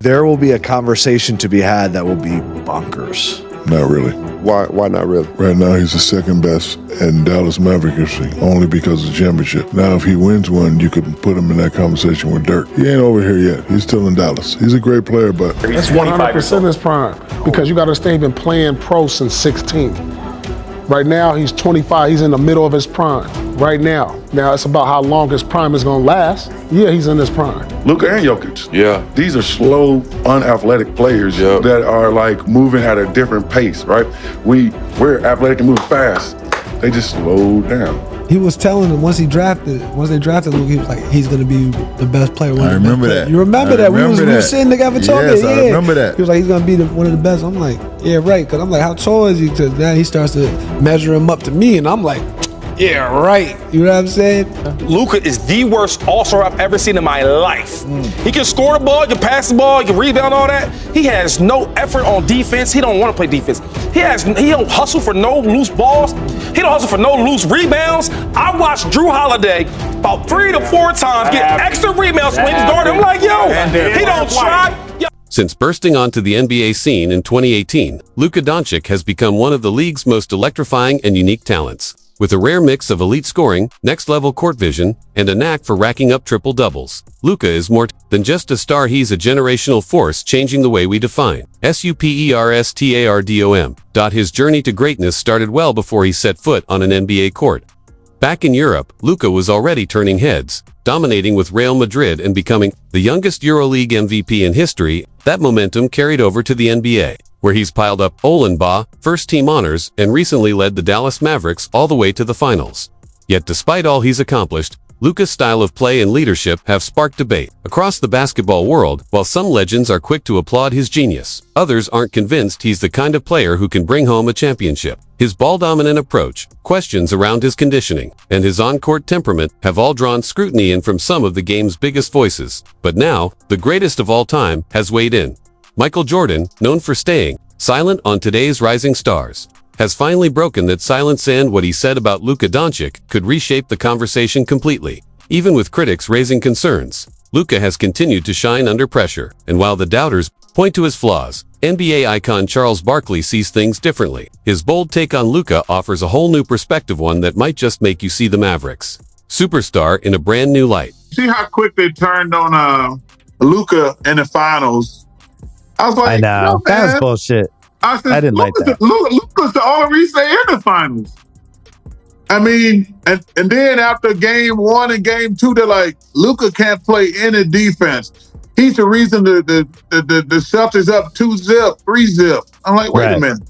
There will be a conversation to be had that will be bonkers. Not really. Why not really? Right now, he's the second best in Dallas Mavericks only because of the championship. Now, if he wins one, you could put him in that conversation with Dirk. He ain't over here yet. He's still in Dallas. He's a great player, but that's 100% his prime because you got to stay been playing pro since 16. Right now, he's 25. He's in the middle of his prime right now. Now, it's about how long his prime is going to last. Yeah, he's in his prime. Luka and Jokic. Yeah. These are slow, unathletic players that are like moving at a different pace, right? We're athletic and moving fast. They just slow down. He was telling them once they drafted Luka, he was like, he's going to be the best player. I remember that. You remember that? We were sitting together talking. Yes, I remember that. He was like, he's going to be one of the best. I'm like, yeah, right. Because I'm like, how tall is he? Because now he starts to measure him up to me. And I'm like, yeah, right. You know what I'm saying? Luka is the worst all-star I've ever seen in my life. He can score the ball, he can pass the ball, he can rebound, all that. He has no effort on defense. He don't want to play defense. He don't hustle for no loose balls. He don't hustle for no loose rebounds. I watched Drew Holiday about 3 to 4 times get extra rebounds when he's guarding. I'm like, yo, he don't try. Since bursting onto the NBA scene in 2018, Luka Doncic has become one of the league's most electrifying and unique talents. With a rare mix of elite scoring, next-level court vision, and a knack for racking up triple-doubles, Luka is more than just a star. He's a generational force changing the way we define SUPERSTARDOM. His journey to greatness started well before he set foot on an NBA court. Back in Europe, Luka was already turning heads, dominating with Real Madrid and becoming the youngest EuroLeague MVP in history. That momentum carried over to the NBA, where he's piled up Olenba, first-team honors, and recently led the Dallas Mavericks all the way to the finals. Yet despite all he's accomplished, Luka's style of play and leadership have sparked debate across the basketball world. While some legends are quick to applaud his genius, others aren't convinced he's the kind of player who can bring home a championship. His ball-dominant approach, questions around his conditioning, and his on-court temperament have all drawn scrutiny in from some of the game's biggest voices. But now, the greatest of all time has weighed in. Michael Jordan, known for staying silent on today's rising stars, has finally broken that silence, and what he said about Luka Doncic could reshape the conversation completely. Even with critics raising concerns, Luka has continued to shine under pressure, and while the doubters point to his flaws, NBA icon Charles Barkley sees things differently. His bold take on Luka offers a whole new perspective, one that might just make you see the Mavericks superstar in a brand new light. See how quick they turned on Luka in the finals. I was like, I know. no, that was bullshit. I said, I didn't like that. Luka's the only reason they're in the finals. I mean, and then after game 1 and game 2, they're like, Luka can't play any defense. He's the reason the Celtics up 2-0, 3-0. I'm like, wait a minute.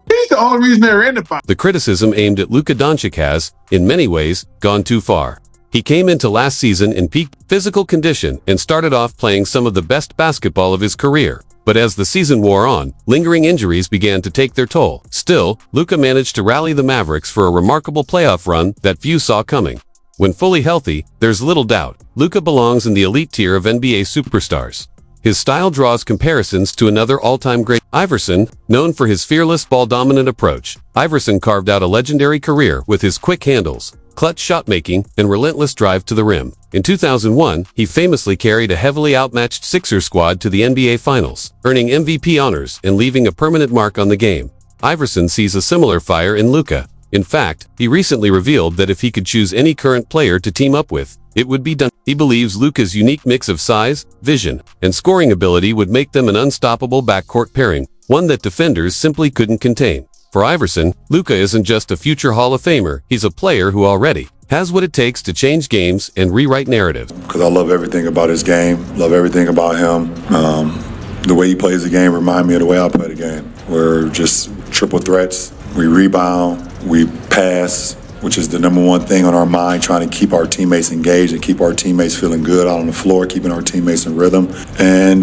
He's the only reason they're in the finals. The criticism aimed at Luka Doncic has, in many ways, gone too far. He came into last season in peak physical condition and started off playing some of the best basketball of his career. But as the season wore on, lingering injuries began to take their toll. Still, Luka managed to rally the Mavericks for a remarkable playoff run that few saw coming. When fully healthy, there's little doubt, Luka belongs in the elite tier of NBA superstars. His style draws comparisons to another all-time great, Iverson. Known for his fearless ball-dominant approach, Iverson carved out a legendary career with his quick handles, clutch shot-making, and relentless drive to the rim. In 2001, he famously carried a heavily outmatched Sixers squad to the NBA Finals, earning MVP honors and leaving a permanent mark on the game. Iverson sees a similar fire in Luka. In fact, he recently revealed that if he could choose any current player to team up with, it would be Doncic. He believes Luka's unique mix of size, vision, and scoring ability would make them an unstoppable backcourt pairing, one that defenders simply couldn't contain. For Iverson, Luka isn't just a future Hall of Famer, he's a player who already has what it takes to change games and rewrite narratives. because I love everything about his game, love everything about him. The way he plays the game reminds me of the way I play the game. We're just triple threats. We rebound, we pass, which is the number one thing on our mind, trying to keep our teammates engaged and keep our teammates feeling good out on the floor, keeping our teammates in rhythm. And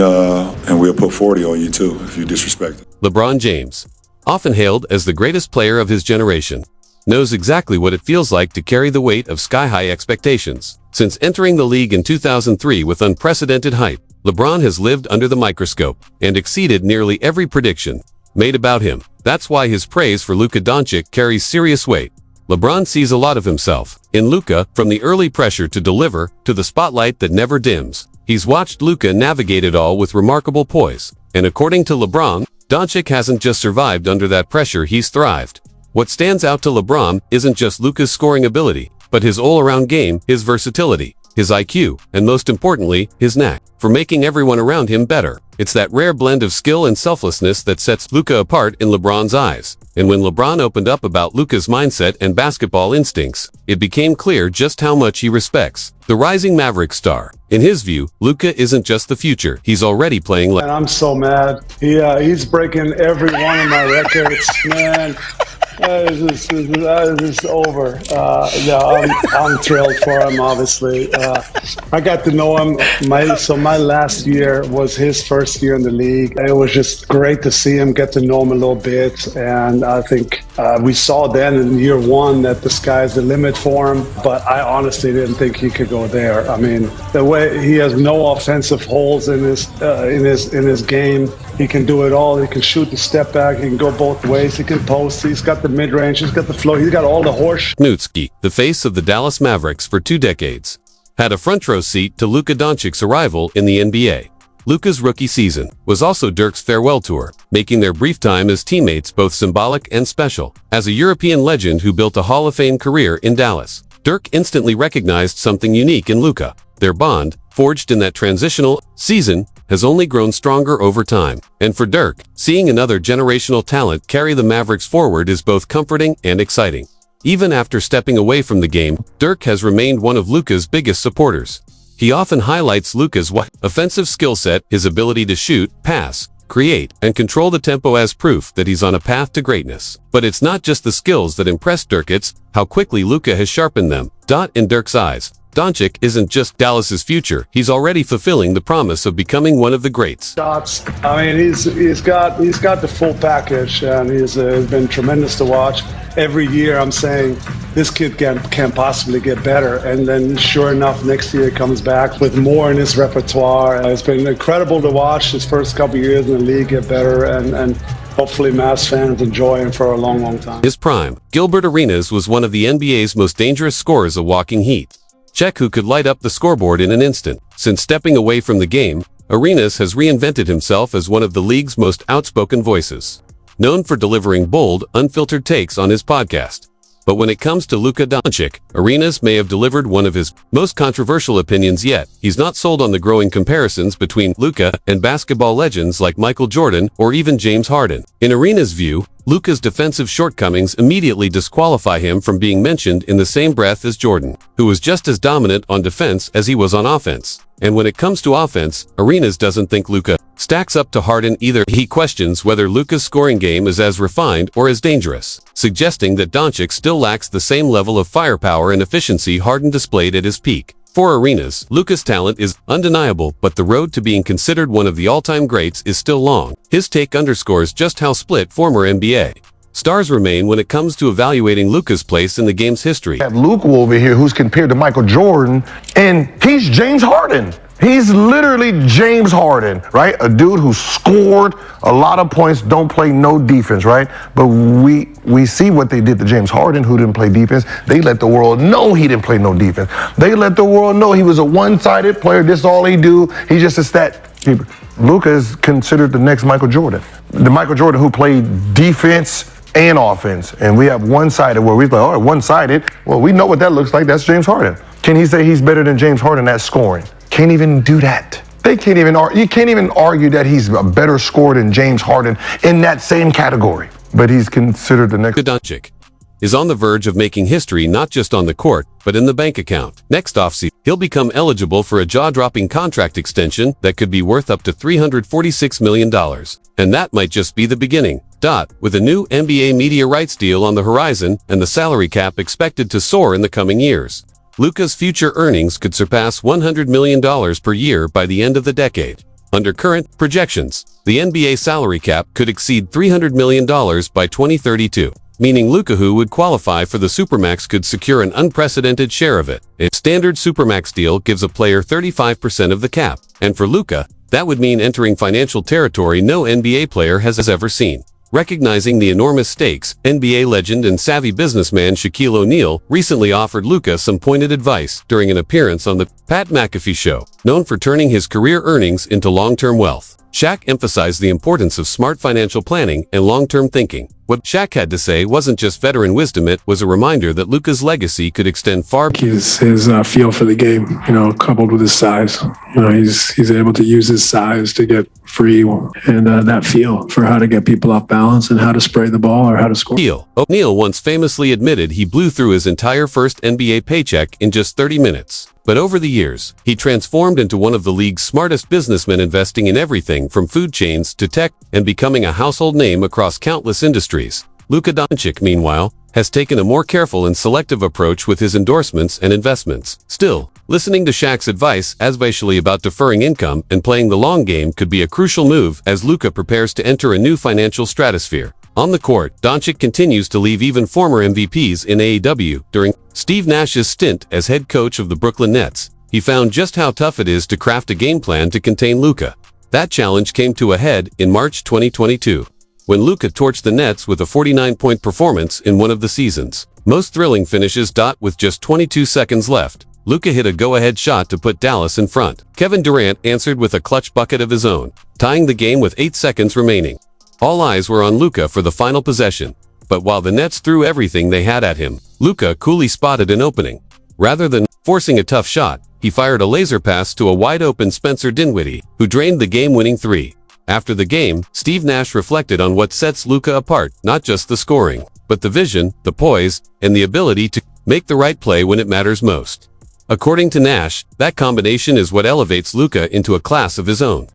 we'll put 40 on you too if you disrespect it. LeBron James, often hailed as the greatest player of his generation, knows exactly what it feels like to carry the weight of sky-high expectations. Since entering the league in 2003 with unprecedented hype, LeBron has lived under the microscope and exceeded nearly every prediction made about him. That's why his praise for Luka Doncic carries serious weight. LeBron sees a lot of himself in Luka, from the early pressure to deliver to the spotlight that never dims. He's watched Luka navigate it all with remarkable poise. And according to LeBron, Doncic hasn't just survived under that pressure, he's thrived. What stands out to LeBron isn't just Luka's scoring ability, but his all-around game, his versatility, his IQ, and most importantly, his knack for making everyone around him better. It's that rare blend of skill and selflessness that sets Luka apart in LeBron's eyes. And when LeBron opened up about Luka's mindset and basketball instincts, it became clear just how much he respects the rising Maverick star. In his view, Luka isn't just the future, he's already playing And I'm so mad. He's breaking every one of my records, man. This is over. I'm thrilled for him, obviously. I got to know him. My last year was his first year in the league. It was just great to see him, get to know him a little bit. And I think we saw then in year one that the sky's the limit for him. But I honestly didn't think he could go there. I mean, the way he has no offensive holes in his game. He can do it all. He can shoot the step back. He can go both ways. He can post. He's got the mid-range. He's got the flow. He's got all the horse. Nowitzki, the face of the Dallas Mavericks for 2 decades, had a front-row seat to Luka Doncic's arrival in the NBA. Luka's rookie season was also Dirk's farewell tour, making their brief time as teammates both symbolic and special. As a European legend who built a Hall of Fame career in Dallas, Dirk instantly recognized something unique in Luka. Their bond, forged in that transitional season, has only grown stronger over time. And for Dirk, seeing another generational talent carry the Mavericks forward is both comforting and exciting. Even after stepping away from the game, Dirk has remained one of Luka's biggest supporters. He often highlights Luka's offensive skill set, his ability to shoot, pass, create, and control the tempo as proof that he's on a path to greatness. But it's not just the skills that impress Dirk, it's how quickly Luka has sharpened them. In Dirk's eyes, Doncic isn't just Dallas's future, he's already fulfilling the promise of becoming one of the greats. Shots. I mean, he's got the full package, and he's been tremendous to watch. Every year I'm saying this kid can't possibly get better, and then sure enough, next year he comes back with more in his repertoire. It's been incredible to watch his first couple years in the league get better, and hopefully Mavs fans enjoy him for a long, long time. His prime, Gilbert Arenas was one of the NBA's most dangerous scorers, a walking heat check who could light up the scoreboard in an instant. Since stepping away from the game, Arenas has reinvented himself as one of the league's most outspoken voices, known for delivering bold, unfiltered takes on his podcast. But when it comes to Luka Doncic, Arenas may have delivered one of his most controversial opinions yet. He's not sold on the growing comparisons between Luka and basketball legends like Michael Jordan or even James Harden. In Arenas' view, Luka's defensive shortcomings immediately disqualify him from being mentioned in the same breath as Jordan, who was just as dominant on defense as he was on offense. And when it comes to offense, Arenas doesn't think Luka stacks up to Harden either. He questions whether Luka's scoring game is as refined or as dangerous, suggesting that Doncic still lacks the same level of firepower and efficiency Harden displayed at his peak. For Arenas, Luka's talent is undeniable, but the road to being considered one of the all-time greats is still long. His take underscores just how split former NBA stars remain when it comes to evaluating Luka's place in the game's history. Have Luka over here who's compared to Michael Jordan, and he's James Harden. He's literally James Harden, right? A dude who scored a lot of points, don't play no defense, right? But we see what they did to James Harden, who didn't play defense. They let the world know he didn't play no defense. They let the world know he was a one-sided player. This is all he do. He's just a stat keeper. Luka is considered the next Michael Jordan. The Michael Jordan who played defense and offense. And we have one-sided where we're like, all right, one-sided. Well, we know what that looks like. That's James Harden. Can he say he's better than James Harden at scoring? Can't even do that. They can't even you can't even argue that he's a better scorer than James Harden in that same category. But he's considered the next. Doncic is on the verge of making history not just on the court, but in the bank account. Next offseason, he'll become eligible for a jaw-dropping contract extension that could be worth up to $346 million. And that might just be the beginning. With a new NBA media rights deal on the horizon and the salary cap expected to soar in the coming years, Luka's future earnings could surpass $100 million per year by the end of the decade. Under current projections, the NBA salary cap could exceed $300 million by 2032, meaning Luka, who would qualify for the Supermax, could secure an unprecedented share of it. A standard Supermax deal gives a player 35% of the cap, and for Luka, that would mean entering financial territory no NBA player has ever seen. Recognizing the enormous stakes, NBA legend and savvy businessman Shaquille O'Neal recently offered Luka some pointed advice during an appearance on the Pat McAfee Show, known for turning his career earnings into long-term wealth. Shaq emphasized the importance of smart financial planning and long-term thinking. What Shaq had to say wasn't just veteran wisdom, it was a reminder that Luka's legacy could extend far beyond his feel for the game, coupled with his size. He's able to use his size to get free and that feel for how to get people off balance and how to spray the ball or how to score. O'Neal once famously admitted he blew through his entire first NBA paycheck in just 30 minutes. But over the years, he transformed into one of the league's smartest businessmen, investing in everything from food chains to tech and becoming a household name across countless industries. Luka Doncic, meanwhile, has taken a more careful and selective approach with his endorsements and investments. Still, listening to Shaq's advice, especially about deferring income and playing the long game, could be a crucial move as Luka prepares to enter a new financial stratosphere. On the court, Doncic continues to leave even former MVPs in AEW. During Steve Nash's stint as head coach of the Brooklyn Nets, he found just how tough it is to craft a game plan to contain Luka. That challenge came to a head in March 2022, when Luka torched the Nets with a 49-point performance in one of the season's most thrilling finishes. With just 22 seconds left, Luka hit a go-ahead shot to put Dallas in front. Kevin Durant answered with a clutch bucket of his own, tying the game with 8 seconds remaining. All eyes were on Luka for the final possession, but while the Nets threw everything they had at him, Luka coolly spotted an opening. Rather than forcing a tough shot, he fired a laser pass to a wide-open Spencer Dinwiddie, who drained the game-winning three. After the game, Steve Nash reflected on what sets Luka apart, not just the scoring, but the vision, the poise, and the ability to make the right play when it matters most. According to Nash, that combination is what elevates Luka into a class of his own.